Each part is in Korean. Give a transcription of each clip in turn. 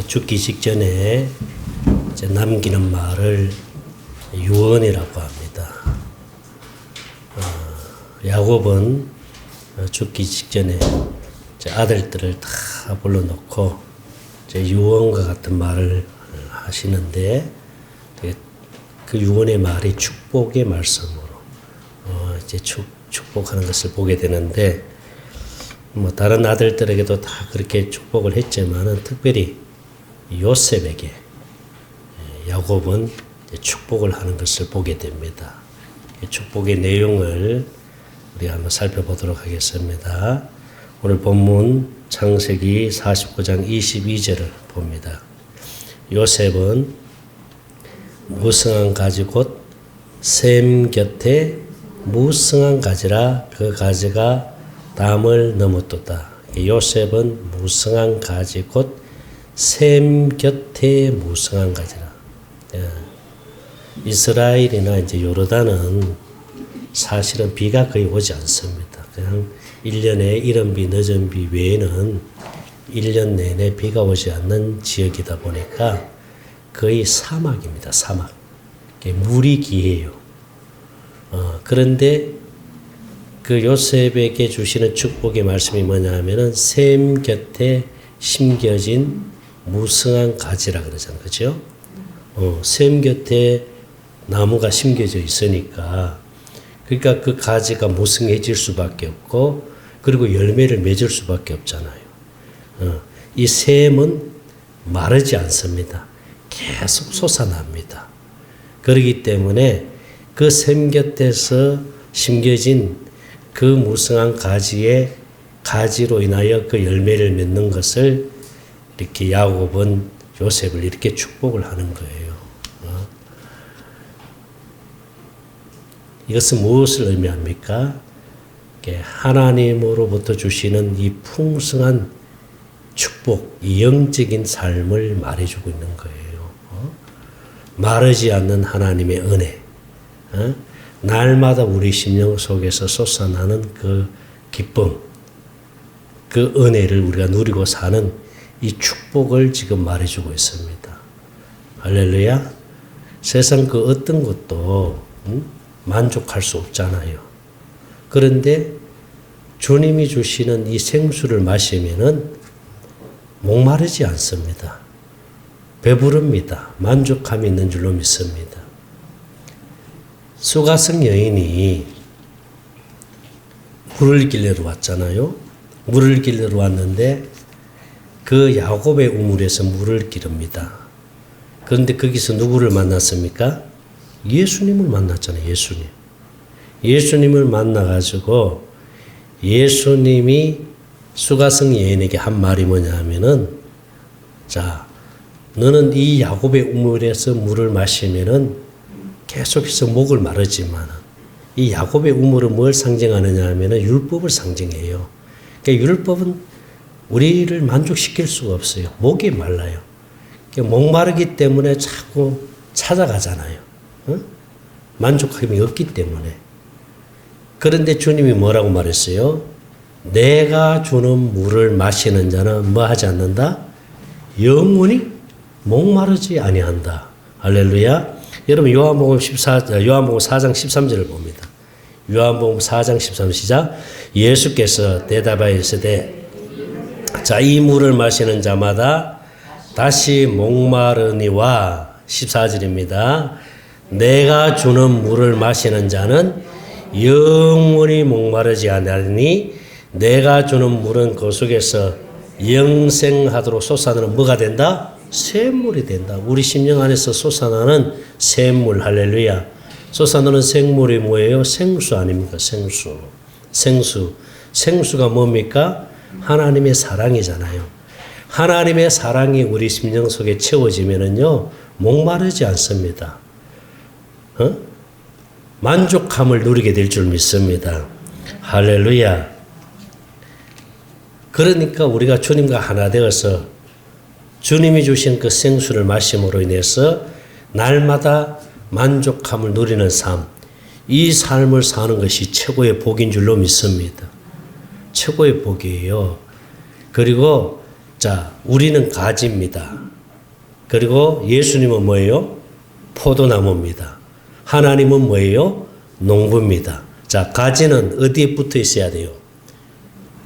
죽기 직전에 이제 남기는 말을 유언이라고 합니다. 야곱은 죽기 직전에 이제 아들들을 다 불러놓고 이제 유언과 같은 말을 하시는데 그 유언의 말이 축복의 말씀으로 이제 축복하는 것을 보게 되는데 뭐 다른 아들들에게도 다 그렇게 축복을 했지만은 특별히 요셉에게 야곱은 축복을 하는 것을 보게 됩니다. 축복의 내용을 우리 한번 살펴보도록 하겠습니다. 오늘 본문 창세기 49장 22절을 봅니다. 요셉은 무성한 가지 곧 셈 곁에 무성한 가지라 그 가지가 담을 넘었도다. 요셉은 무성한 가지 곧 셈 곁에 무성한 가지라. 이스라엘이나 이제 요르단은 사실은 비가 거의 오지 않습니다. 그냥 1년에 이른 비, 늦은 비 외에는 1년 내내 비가 오지 않는 지역이다 보니까 거의 사막입니다. 사막. 물이 귀해요. 그런데 그 요셉에게 주시는 축복의 말씀이 뭐냐 하면은 셈 곁에 심겨진 무성한 가지라 그러잖아요. 그죠? 셈 곁에 나무가 심겨져 있으니까 그러니까 그 가지가 무성해질 수밖에 없고 그리고 열매를 맺을 수밖에 없잖아요. 이 셈은 마르지 않습니다. 계속 솟아납니다. 그렇기 때문에 그 셈 곁에서 심겨진 그 무성한 가지로 인하여 그 열매를 맺는 것을 이렇게 야곱은 요셉을 이렇게 축복을 하는 거예요. 이것은 무엇을 의미합니까? 하나님으로부터 주시는 이 풍성한 축복, 이 영적인 삶을 말해주고 있는 거예요. 마르지 않는 하나님의 은혜, 날마다 우리 심령 속에서 솟아나는 그 기쁨, 그 은혜를 우리가 누리고 사는 이 축복을 지금 말해주고 있습니다. 할렐루야. 세상 그 어떤 것도 만족할 수 없잖아요. 그런데 주님이 주시는 이 생수를 마시면은 목마르지 않습니다. 배부릅니다. 만족감이 있는 줄로 믿습니다. 수가성 여인이 물을 길러 왔잖아요. 물을 길러 왔는데 그 야곱의 우물에서 물을 기릅니다. 그런데 거기서 누구를 만났습니까? 예수님을 만났잖아요. 예수님을 만나가지고 예수님이 수가성 여인에게 한 말이 뭐냐 하면은 자, 너는 이 야곱의 우물에서 물을 마시면은 계속해서 목을 마르지만 이 야곱의 우물은 뭘 상징하느냐 하면은 율법을 상징해요. 그러니까 율법은 우리를 만족시킬 수가 없어요. 목이 말라요. 그러니까 목마르기 때문에 자꾸 찾아가잖아요. 만족감이 없기 때문에. 그런데 주님이 뭐라고 말했어요? 내가 주는 물을 마시는 자는 뭐 하지 않는다? 영원히 목마르지 아니한다. 할렐루야. 여러분 요한복음 4장 13절을 봅니다. 요한복음 4장 13절 시작. 예수께서 대답하시되 자, 이 물을 마시는 자마다 다시 목마르니와 14절입니다. 내가 주는 물을 마시는 자는 영원히 목마르지 아니하니 내가 주는 물은 그 속에서 영생하도록 솟아나는 뭐가 된다? 샘물이 된다. 우리 심령 안에서 솟아나는 샘물. 할렐루야. 솟아나는 생물이 뭐예요? 생수 아닙니까? 생수가 뭡니까? 하나님의 사랑이잖아요. 하나님의 사랑이 우리 심령 속에 채워지면은요 목마르지 않습니다. 만족함을 누리게 될 줄 믿습니다. 할렐루야. 그러니까 우리가 주님과 하나 되어서 주님이 주신 그 생수를 마심으로 인해서 날마다 만족함을 누리는 삶, 이 삶을 사는 것이 최고의 복인 줄로 믿습니다. 최고의 복이에요. 그리고 자, 우리는 가지입니다. 그리고 예수님은 뭐예요? 포도나무입니다. 하나님은 뭐예요? 농부입니다. 자, 가지는 어디에 붙어 있어야 돼요?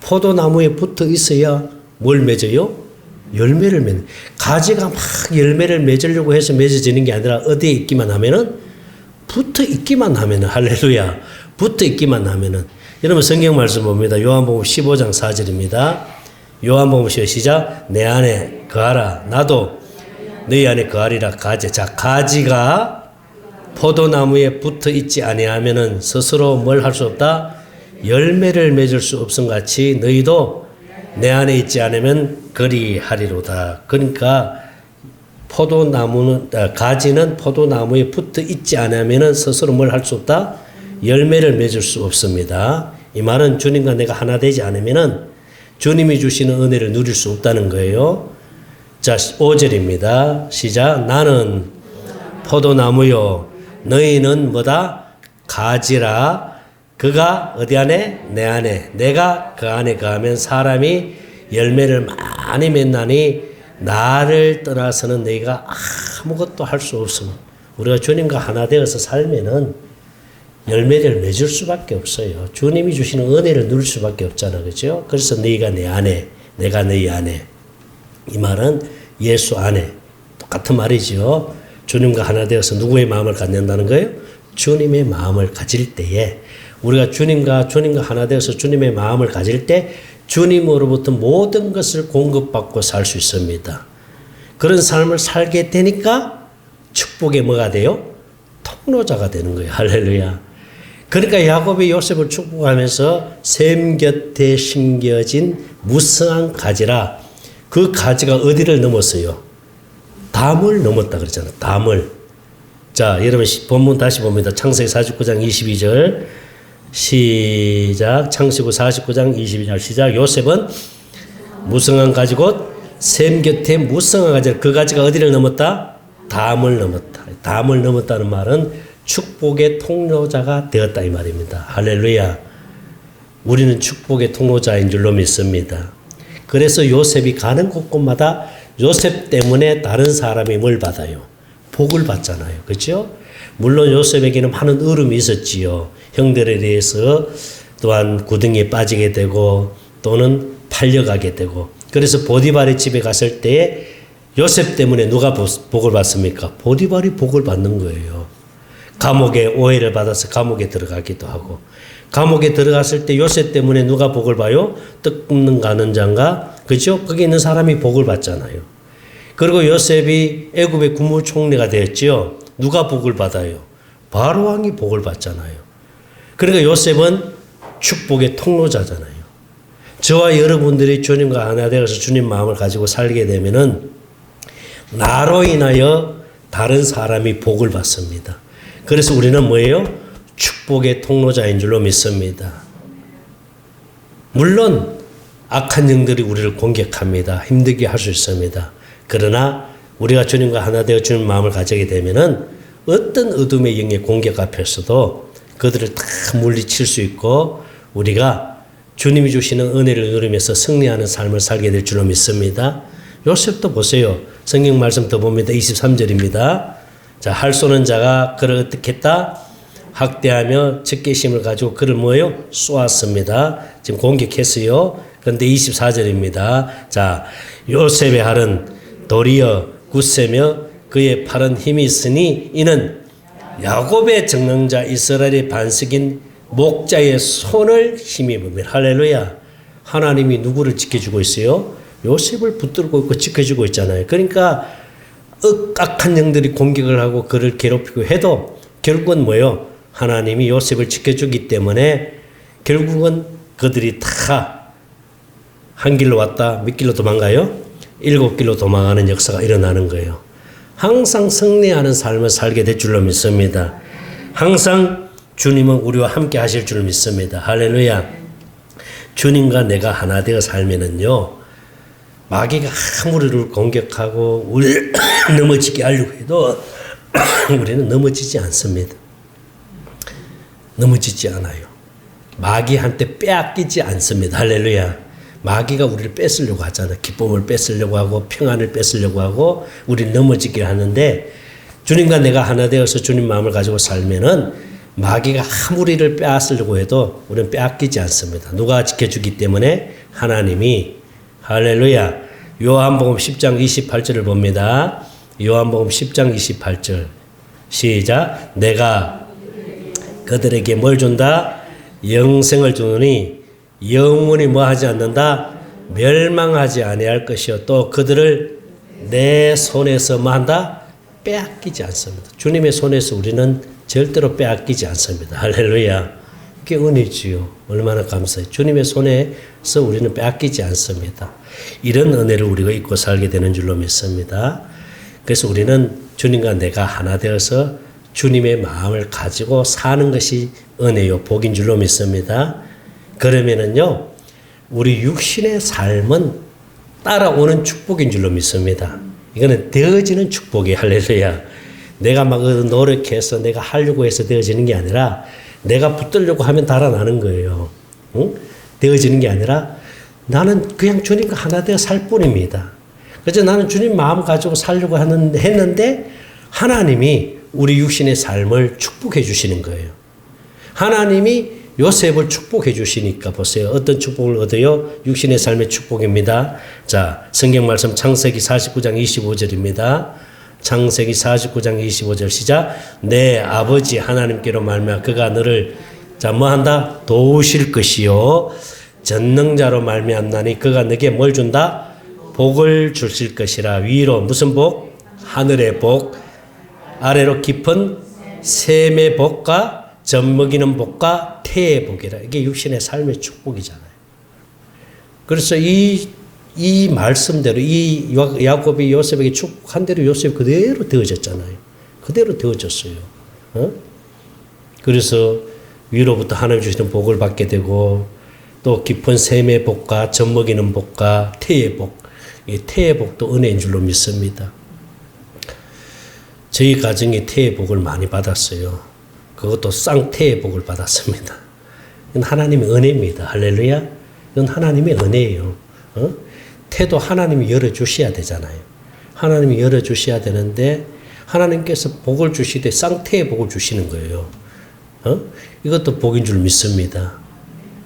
포도나무에 붙어 있어야 뭘 맺어요? 열매를 맺는. 가지가 막 열매를 맺으려고 해서 맺어지는 게 아니라 어디에 있기만 하면은, 붙어 있기만 하면은, 할렐루야. 붙어 있기만 하면은. 여러분 성경 말씀 봅니다. 요한복음 15장 4절입니다. 요한복음 시작. 내 안에 거하라. 나도 너희 안에 거하리라. 가지. 자, 가지가 포도나무에 붙어 있지 아니하면은 스스로 뭘 할 수 없다? 열매를 맺을 수 없음 같이 너희도 내 안에 있지 않으면 그리하리로다. 그러니까 포도나무는, 가지는 포도나무에 붙어 있지 않으면은 스스로 뭘 할 수 없다? 열매를 맺을 수 없습니다. 이 말은 주님과 내가 하나 되지 않으면은 주님이 주시는 은혜를 누릴 수 없다는 거예요. 자, 5절입니다. 시작. 나는 포도나무요. 너희는 뭐다? 가지라. 그가 어디 안에? 내 안에. 내가 그 안에 거하면 사람이 열매를 많이 맺나니 나를 떠나서는 너희가 아무것도 할 수 없음. 우리가 주님과 하나 되어서 살면은 열매를 맺을 수밖에 없어요. 주님이 주시는 은혜를 누릴 수밖에 없잖아. 그죠? 그래서 너희가 내 안에, 내가 너희 안에. 이 말은 예수 안에. 똑같은 말이죠. 주님과 하나 되어서 누구의 마음을 갖는다는 거예요? 주님의 마음을 가질 때에 우리가 주님과 하나 되어서 주님의 마음을 가질 때 주님으로부터 모든 것을 공급받고 살 수 있습니다. 그런 삶을 살게 되니까 축복의 뭐가 돼요? 통로자가 되는 거예요. 할렐루야. 그러니까 야곱이 요셉을 축복하면서 샘 곁에 심겨진 무성한 가지라. 그 가지가 어디를 넘었어요? 담을 넘었다 그랬잖아요. 담을. 자, 여러분 본문 다시 봅니다. 창세기 49장 22절 시작. 창세기 49장 22절 시작. 요셉은 무성한 가지 곧 샘 곁에 무성한 가지. 그 가지가 어디를 넘었다? 담을 넘었다. 담을 넘었다는 말은 축복의 통로자가 되었다 이 말입니다. 할렐루야. 우리는 축복의 통로자인 줄로 믿습니다. 그래서 요셉이 가는 곳곳마다 요셉 때문에 다른 사람이 뭘 받아요? 복을 받잖아요. 그렇죠? 물론 요셉에게는 많은 어려움이 있었지요. 형들에 대해서 또한 구덩이에 빠지게 되고 또는 팔려가게 되고. 그래서 보디발의 집에 갔을 때 요셉 때문에 누가 복을 받습니까? 보디발이 복을 받는 거예요. 감옥에 오해를 받아서 감옥에 들어가기도 하고. 감옥에 들어갔을 때 요셉 때문에 누가 복을 봐요? 떡 굽는 가는장가. 그죠? 거기 있는 사람이 복을 받잖아요. 그리고 요셉이 애굽의 국무총리가 되었지요. 누가 복을 받아요? 바로 왕이 복을 받잖아요. 그러니까 요셉은 축복의 통로자잖아요. 저와 여러분들이 주님과 하나 되어서 주님 마음을 가지고 살게 되면은 나로 인하여 다른 사람이 복을 받습니다. 그래서 우리는 뭐예요? 축복의 통로자인 줄로 믿습니다. 물론 악한 영들이 우리를 공격합니다. 힘들게 할 수 있습니다. 그러나 우리가 주님과 하나 되어 주님 마음을 가지게 되면은 어떤 어둠의 영의 공격 앞에서도 그들을 다 물리칠 수 있고 우리가 주님이 주시는 은혜를 누리면서 승리하는 삶을 살게 될 줄로 믿습니다. 요셉도 보세요. 성경 말씀 더 봅니다. 23절입니다. 자, 할 쏘는 자가 그를 어떻게 했다? 학대하며 적개심을 가지고 그를 뭐예요? 쏘았습니다. 지금 공격했어요. 그런데 24절입니다. 자, 요셉의 할은 도리어 굳세며 그의 팔은 힘이 있으니 이는 야곱의 정령자 이스라엘의 반석인 목자의 손을 힘입으며. 할렐루야. 하나님이 누구를 지켜주고 있어요? 요셉을 붙들고 있고 지켜주고 있잖아요. 그러니까 악한 영들이 공격을 하고 그를 괴롭히고 해도 결국은 뭐예요? 하나님이 요셉을 지켜주기 때문에 결국은 그들이 다 한 길로 왔다 몇 길로 도망가요? 7길로 도망가는 역사가 일어나는 거예요. 항상 승리하는 삶을 살게 될 줄로 믿습니다. 항상 주님은 우리와 함께 하실 줄 믿습니다. 할렐루야. 주님과 내가 하나 되어 살면은요, 마귀가 아무리 우리를 공격하고 우리를 넘어지게 하려고 해도 우리는 넘어지지 않습니다. 넘어지지 않아요. 마귀한테 빼앗기지 않습니다. 할렐루야. 마귀가 우리를 뺏으려고 하잖아. 기쁨을 뺏으려고 하고 평안을 뺏으려고 하고 우리를 넘어지게 하는데 주님과 내가 하나 되어서 주님 마음을 가지고 살면은 마귀가 아무리 를 빼앗으려고 해도 우리는 빼앗기지 않습니다. 누가 지켜주기 때문에 하나님이 할렐루야. 요한복음 10장 28절을 봅니다. 요한복음 10장 28절 시작. 내가 그들에게 뭘 준다? 영생을 주노니 영원히 뭐 하지 않는다? 멸망하지 아니할 것이요 또 그들을 내 손에서 뭐 한다? 빼앗기지 않습니다. 주님의 손에서 우리는 절대로 빼앗기지 않습니다. 할렐루야. 그게 은혜지요. 얼마나 감사해요. 주님의 손에서 우리는 빼앗기지 않습니다. 이런 은혜를 우리가 잊고 살게 되는 줄로 믿습니다. 그래서 우리는 주님과 내가 하나 되어서 주님의 마음을 가지고 사는 것이 은혜요, 복인 줄로 믿습니다. 그러면은요, 우리 육신의 삶은 따라오는 축복인 줄로 믿습니다. 이거는 되어지는 축복이 할렐루야. 내가 막 노력해서 내가 하려고 해서 되어지는 게 아니라 내가 붙들려고 하면 달아나는 거예요. 응? 되어지는 게 아니라 나는 그냥 주님과 하나 되어 살 뿐입니다. 그래서 나는 주님 마음 가지고 살려고 했는데 하나님이 우리 육신의 삶을 축복해 주시는 거예요. 하나님이 요셉을 축복해 주시니까 보세요. 어떤 축복을 얻어요? 육신의 삶의 축복입니다. 자, 성경 말씀 창세기 49장 25절입니다. 창세기 49장 25절 시작. 내 아버지 하나님께로 말미암아 그가 너를 자 뭐한다? 도우실 것이요 전능자로 말미암나니 그가 너에게 뭘 준다? 복을 주실 것이라. 위로 무슨 복? 하늘의 복, 아래로 깊은 샘의 복과 젖먹이는 복과 태의 복이라. 이게 육신의 삶의 축복이잖아요. 그래서 이 말씀대로 이 야곱이 요셉에게 축복한 대로 요셉이 그대로 되어졌잖아요. 그대로 되어졌어요. 그래서 위로부터 하나님 주시는 복을 받게 되고 또 깊은 샘의 복과 젖먹이는 복과 태의 복, 이 태의 복도 은혜인 줄로 믿습니다. 저희 가정이 태의 복을 많이 받았어요. 그것도 쌍태의 복을 받았습니다. 이건 하나님의 은혜입니다. 할렐루야. 이건 하나님의 은혜예요. 태도 하나님이 열어주셔야 되잖아요. 하나님이 열어주셔야 되는데 하나님께서 복을 주시되 쌍태의 복을 주시는 거예요. 이것도 복인 줄 믿습니다.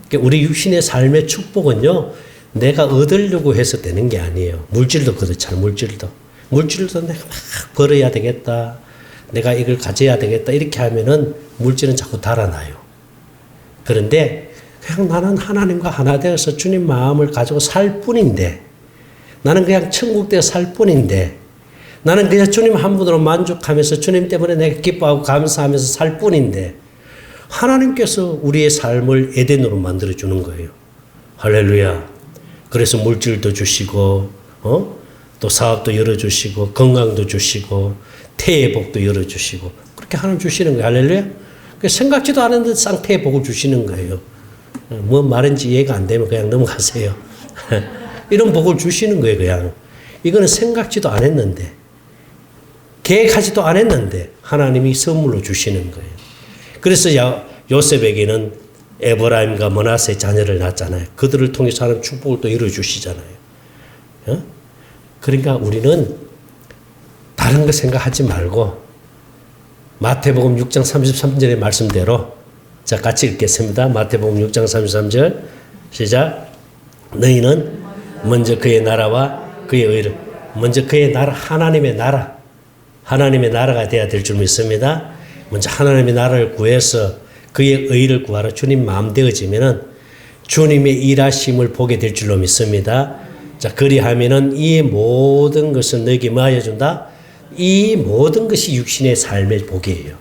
그러니까 우리 육신의 삶의 축복은요, 내가 얻으려고 해서 되는 게 아니에요. 물질도 그렇잖아요. 물질도 내가 막 벌어야 되겠다. 내가 이걸 가져야 되겠다. 이렇게 하면은 물질은 자꾸 달아나요. 그런데 그냥 나는 하나님과 하나 되어서 주님 마음을 가지고 살 뿐인데, 나는 그냥 천국 되어 살 뿐인데, 나는 그냥 주님 한 분으로 만족하면서 주님 때문에 내가 기뻐하고 감사하면서 살 뿐인데, 하나님께서 우리의 삶을 에덴으로 만들어주는 거예요. 할렐루야. 그래서 물질도 주시고, 또 사업도 열어주시고, 건강도 주시고, 태의 복도 열어주시고, 그렇게 하나님 주시는 거예요. 할렐루야. 생각지도 않았는데 쌍태의 복을 주시는 거예요. 뭐 말인지 이해가 안 되면 그냥 넘어가세요. 이런 복을 주시는 거예요, 그냥. 이거는 생각지도 않았는데, 계획하지도 않았는데, 하나님이 선물로 주시는 거예요. 그래서 요셉에게는 에브라임과 므낫세 자녀를 낳았잖아요. 그들을 통해서 하나님 축복을 또 이루어주시잖아요. 그러니까 우리는 다른 거 생각하지 말고, 마태복음 6장 33절의 말씀대로, 자, 같이 읽겠습니다. 마태복음 6장 33절, 시작. 너희는 먼저 그의 나라와 그의 의를, 먼저 그의 나라, 하나님의 나라가 되어야 될 줄 믿습니다. 먼저 하나님의 나라를 구해서 그의 의를 구하라. 주님 마음 되어지면은 주님의 일하심을 보게 될 줄로 믿습니다. 자, 그리하면은 이 모든 것을 너에게 뭐 하여 준다? 이 모든 것이 육신의 삶의 복이에요.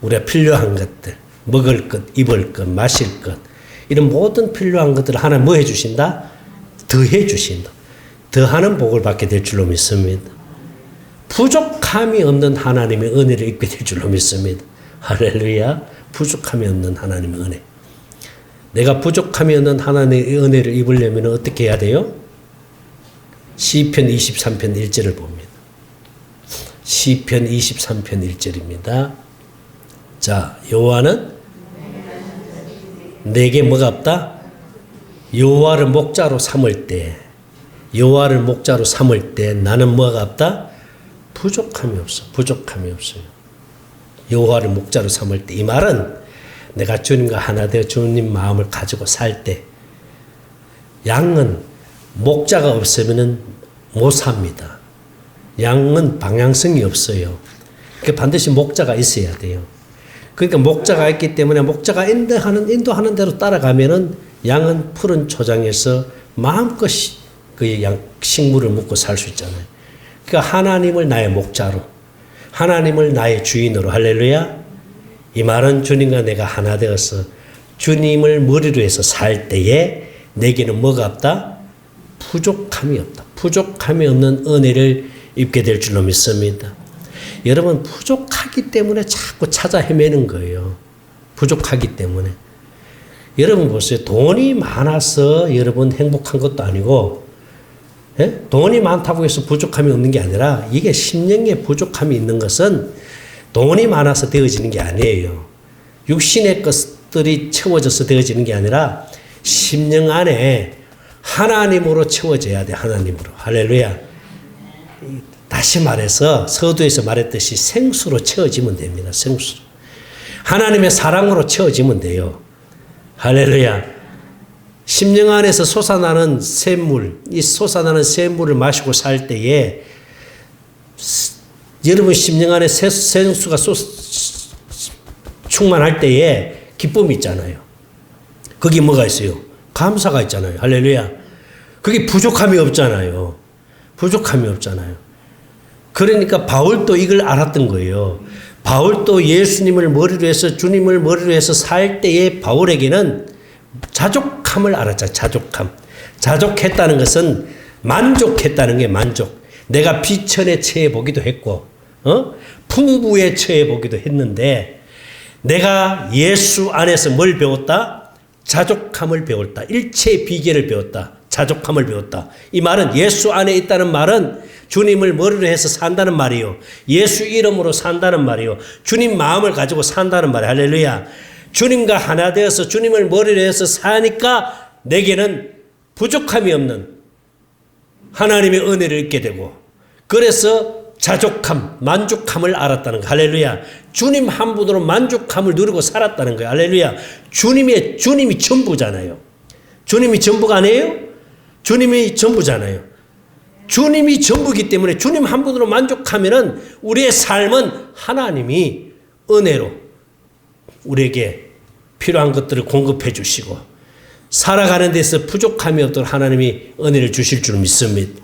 우리가 필요한 것들, 먹을 것, 입을 것, 마실 것, 이런 모든 필요한 것들을 하나님 뭐 해주신다? 더해 주신다. 더하는 복을 받게 될 줄로 믿습니다. 부족함이 없는 하나님의 은혜를 입게 될 줄로 믿습니다. 할렐루야. 부족함이 없는 하나님의 은혜. 내가 부족함이 없는 하나님의 은혜를 입으려면 어떻게 해야 돼요? 시편 23편 1절을 봅니다. 시편 23편 1절입니다. 자, 여호와는 내게 뭐가 없다? 여호와를 목자로 삼을 때, 여호와를 목자로 삼을 때 나는 뭐가 없다? 부족함이 없어. 부족함이 없어요. 여호와를 목자로 삼을 때, 이 말은 내가 주님과 하나 되어 주님 마음을 가지고 살 때, 양은 목자가 없으면 못 삽니다. 양은 방향성이 없어요. 그러니까 반드시 목자가 있어야 돼요. 그러니까 목자가 있기 때문에 목자가 인도하는 대로 따라가면은 양은 푸른 초장에서 마음껏 그 식물을 먹고 살 수 있잖아요. 그러니까 하나님을 나의 목자로, 하나님을 나의 주인으로, 할렐루야. 이 말은 주님과 내가 하나 되어서 주님을 머리로 해서 살 때에 내게는 뭐가 없다? 부족함이 없다. 부족함이 없는 은혜를 입게 될 줄로 믿습니다. 여러분, 부족하기 때문에 자꾸 찾아 헤매는 거예요. 부족하기 때문에. 여러분 보세요. 돈이 많아서 여러분 행복한 것도 아니고, 예? 돈이 많다고 해서 부족함이 없는 게 아니라, 이게 심령의 부족함이 있는 것은 돈이 많아서 되어지는 게 아니에요. 육신의 것들이 채워져서 되어지는 게 아니라 심령 안에 하나님으로 채워져야 돼. 하나님으로. 할렐루야. 다시 말해서 서두에서 말했듯이 생수로 채워지면 됩니다. 생수로. 하나님의 사랑으로 채워지면 돼요. 할렐루야. 심령 안에서 솟아나는 샘물, 이 솟아나는 샘물을 마시고 살 때에 여러분 심령 안에 생수가 충만할 때에 기쁨이 있잖아요. 거기 뭐가 있어요? 감사가 있잖아요. 할렐루야. 그게 부족함이 없잖아요. 부족함이 없잖아요. 그러니까 바울도 이걸 알았던 거예요. 바울도 예수님을 머리로 해서 주님을 머리로 해서 살 때에 바울에게는 자족함을 알았죠. 자족함. 자족했다는 것은 만족했다는 게 만족. 내가 비천에 처해 보기도 했고, 풍부에 처해 보기도 했는데, 내가 예수 안에서 뭘 배웠다? 자족함을 배웠다. 일체의 비결을 배웠다. 자족함을 배웠다. 이 말은 예수 안에 있다는 말은 주님을 머리로 해서 산다는 말이요. 예수 이름으로 산다는 말이요. 주님 마음을 가지고 산다는 말이에요. 할렐루야. 주님과 하나 되어서 주님을 머리로 해서 사니까 내게는 부족함이 없는 하나님의 은혜를 얻게 되고, 그래서 자족함, 만족함을 알았다는 거. 할렐루야. 주님 한 분으로 만족함을 누리고 살았다는 거예요. 할렐루야. 주님이 전부잖아요. 주님이 전부가 아니에요? 주님이 전부잖아요. 주님이 전부이기 때문에 주님 한 분으로 만족하면은 우리의 삶은 하나님이 은혜로 우리에게 필요한 것들을 공급해 주시고 살아가는 데서 부족함이 없도록 하나님이 은혜를 주실 줄 믿습니다.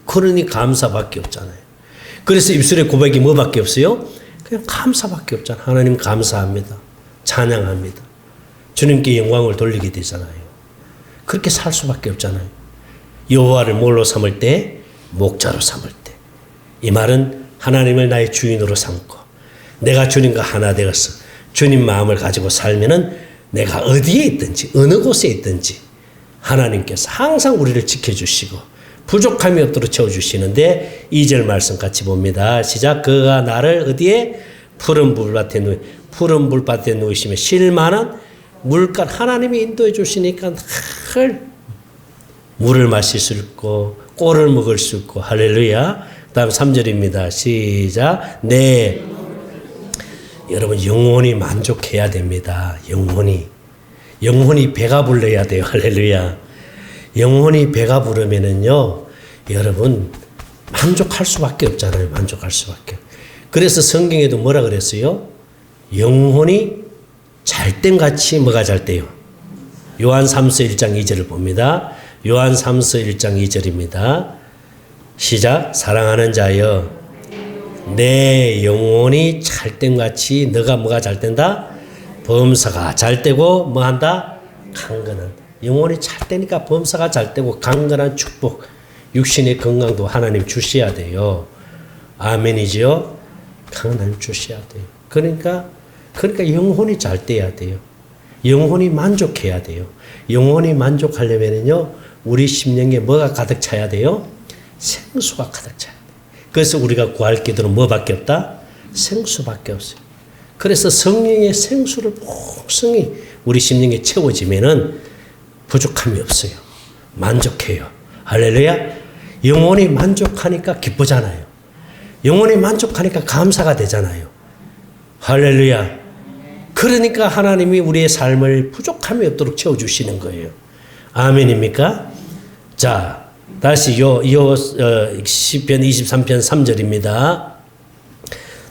그러니 감사밖에 없잖아요. 그래서 입술의 고백이 뭐밖에 없어요? 그냥 감사밖에 없잖아요. 하나님 감사합니다. 찬양합니다. 주님께 영광을 돌리게 되잖아요. 그렇게 살 수밖에 없잖아요. 여호와를 뭘로 삼을 때? 목자로 삼을 때. 이 말은 하나님을 나의 주인으로 삼고 내가 주님과 하나 되어서 주님 마음을 가지고 살면은 내가 어디에 있든지 어느 곳에 있든지 하나님께서 항상 우리를 지켜주시고 부족함이 없도록 채워주시는데 2절 말씀 같이 봅니다. 시작. 그가 나를 어디에? 푸른 불밭에 누이시며 쉴만한 물가 하나님이 인도해 주시니까 물을 마실 수 있고 꼴을 먹을 수 있고 할렐루야. 다음 3절입니다. 시작. 네. 여러분 영혼이 만족해야 됩니다. 영혼이 배가 불러야 돼요. 할렐루야. 영혼이 배가 부르면은요, 여러분 만족할 수밖에 없잖아요. 만족할 수밖에. 그래서 성경에도 뭐라 그랬어요? 영혼이 잘된 같이 뭐가 잘 때요? 요한 3서 1장 2절을 봅니다. 요한 3서 1장 2절입니다. 시작. 사랑하는 자여, 내 영혼이 잘된 같이 너가 뭐가 잘 된다? 범사가 잘 되고 뭐한다? 강건한다. 영혼이 잘 되니까 범사가 잘 되고 강건한 축복, 육신의 건강도 하나님 주셔야 돼요. 아멘이지요? 하나님 주셔야 돼요. 그러니까 영혼이 잘 돼야 돼요. 영혼이 만족해야 돼요. 영혼이 만족하려면요, 우리 심령에 뭐가 가득 차야 돼요? 생수가 가득 차야 돼요. 그래서 우리가 구할 기도는 뭐밖에 없다? 생수밖에 없어요. 그래서 성령의 생수를 풍성히 우리 심령에 채워지면은 부족함이 없어요. 만족해요. 할렐루야. 영혼이 만족하니까 기쁘잖아요. 영혼이 만족하니까 감사가 되잖아요. 할렐루야. 그러니까 하나님이 우리의 삶을 부족함이 없도록 채워주시는 거예요. 아멘입니까? 자, 다시 시편 23편 3절입니다.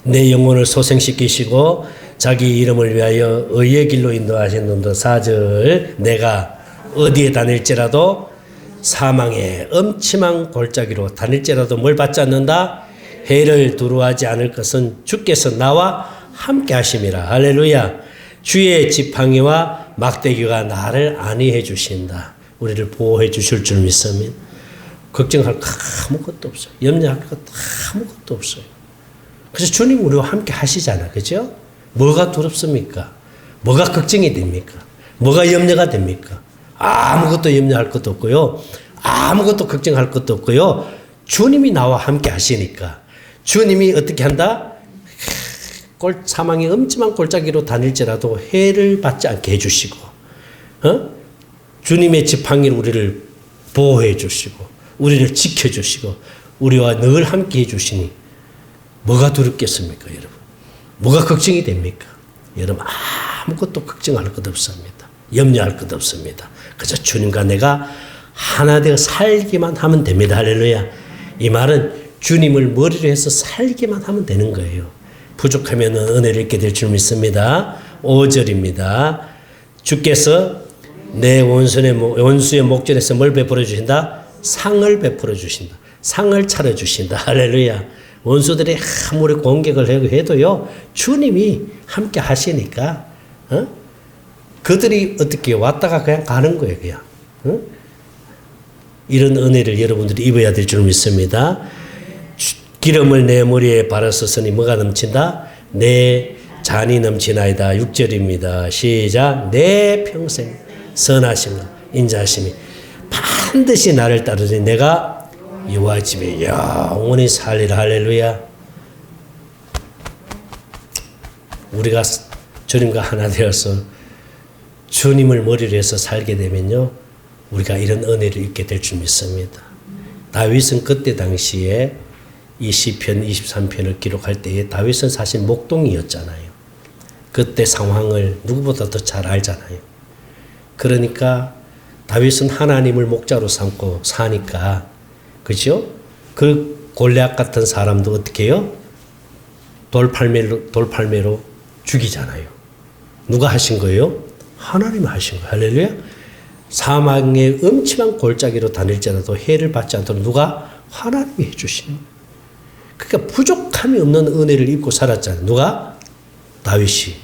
내 영혼을 소생시키시고 자기 이름을 위하여 의의 길로 인도하시는도 4절 내가 어디에 다닐지라도 사망의 음침한 골짜기로 다닐지라도 뭘 받지 않는다? 해를 두려워하지 않을 것은 주께서 나와 함께 하심이라. 할렐루야. 주의 지팡이와 막대기가 나를 안위해 주신다. 우리를 보호해 주실 줄 믿습니다. 걱정할 거 아무것도 없어요. 염려할 것도 아무것도 없어요. 그래서 주님 우리와 함께 하시잖아. 그죠? 뭐가 두렵습니까? 뭐가 걱정이 됩니까? 뭐가 염려가 됩니까? 아무것도 염려할 것도 없고요. 아무것도 걱정할 것도 없고요. 주님이 나와 함께 하시니까. 주님이 어떻게 한다? 사망의 음침한 골짜기로 다닐지라도 해를 받지 않게 해주시고, 주님의 지팡이로 우리를 보호해 주시고, 우리를 지켜주시고, 우리와 늘 함께 해주시니, 뭐가 두렵겠습니까, 여러분? 뭐가 걱정이 됩니까? 여러분, 아무것도 걱정할 것 없습니다. 염려할 것 없습니다. 그저 주님과 내가 하나 되어 살기만 하면 됩니다. 할렐루야. 이 말은 주님을 머리로 해서 살기만 하면 되는 거예요. 부족하면 은혜를 잊게 될 줄 믿습니다. 5절입니다. 주께서 내 원수의 목전에서 뭘 베풀어 주신다? 상을 베풀어 주신다. 상을 차려 주신다. 할렐루야. 원수들이 아무리 공격을 해도요, 주님이 함께 하시니까, 그들이 어떻게 왔다가 그냥 가는 거예요, 그냥. 이런 은혜를 여러분들이 입어야 될 줄 믿습니다. 기름을 내 머리에 바르셨으니 뭐가 넘친다? 내 잔이 넘치나이다. 6절입니다. 시작. 내 평생 선하심과 인자하심이 반드시 나를 따르니 내가 여호와 집에 영원히 살리라. 할렐루야. 우리가 주님과 하나 되어서 주님을 머리로 해서 살게 되면요, 우리가 이런 은혜를 입게 될 줄 믿습니다. 다윗은 그때 당시에 이 시편 23편을 기록할 때에 다윗은 사실 목동이었잖아요. 그때 상황을 누구보다 더 잘 알잖아요. 그러니까 다윗은 하나님을 목자로 삼고 사니까, 그죠? 그 골리앗 같은 사람도 어떻게 해요? 돌팔매로 죽이잖아요. 누가 하신 거예요? 하나님이 하신 거예요. 할렐루야. 사망의 음침한 골짜기로 다닐지라도 해를 받지 않도록 누가? 하나님이 해주시는 거예요. 그러니까 부족함이 없는 은혜를 입고 살았잖아요. 누가? 다윗이.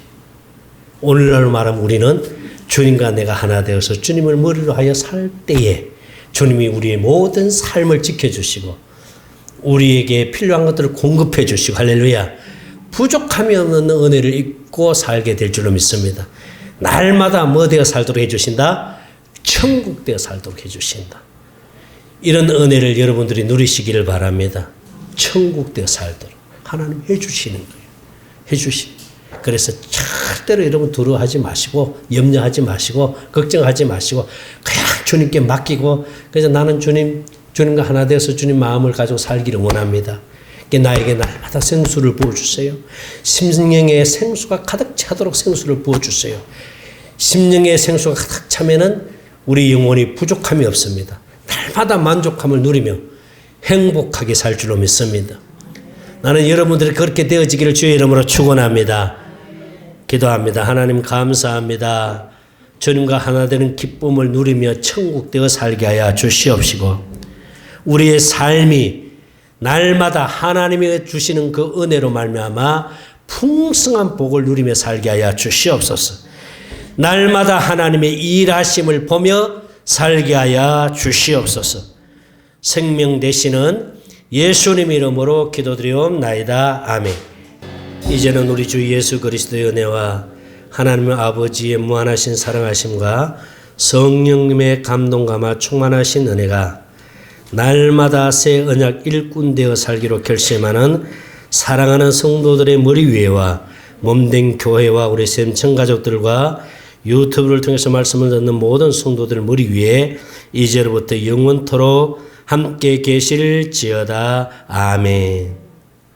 오늘날 말하면 우리는 주님과 내가 하나 되어서 주님을 머리로 하여 살 때에 주님이 우리의 모든 삶을 지켜주시고 우리에게 필요한 것들을 공급해 주시고, 할렐루야. 부족함이 없는 은혜를 입고 살게 될 줄로 믿습니다. 날마다 뭐 되어 살도록 해주신다? 천국 되어 살도록 해주신다. 이런 은혜를 여러분들이 누리시기를 바랍니다. 천국 되어 살도록 하나님 해주시는 거예요. 그래서 절대로 여러분 두려워하지 마시고, 염려하지 마시고, 걱정하지 마시고, 그냥 주님께 맡기고, 그래서 나는 주님과 하나 되어서 주님 마음을 가지고 살기를 원합니다. 나에게 날마다 생수를 부어주세요. 심령의 생수가 가득 차도록 생수를 부어주세요. 심령의 생수가 가득 차면은 우리 영혼이 부족함이 없습니다. 날마다 만족함을 누리며 행복하게 살 줄로 믿습니다. 나는 여러분들이 그렇게 되어지기를 주의 이름으로 축원합니다. 기도합니다. 하나님 감사합니다. 주님과 하나 되는 기쁨을 누리며 천국 되어 살게 하여 주시옵시고, 우리의 삶이 날마다 하나님이 주시는 그 은혜로 말미암아 풍성한 복을 누리며 살게 하여 주시옵소서. 날마다 하나님의 일하심을 보며 살게 하여 주시옵소서. 생명 되시는 예수님 이름으로 기도드리옵나이다. 아멘. 이제는 우리 주 예수 그리스도의 은혜와 하나님 아버지의 무한하신 사랑하심과 성령님의 감동감화 충만하신 은혜가 날마다 새 언약 일꾼 되어 살기로 결심하는 사랑하는 성도들의 머리 위에와 몸된 교회와 우리 샘청 가족들과 유튜브를 통해서 말씀을 듣는 모든 성도들 머리 위에 이제로부터 영원토록 함께 계실지어다. 아멘.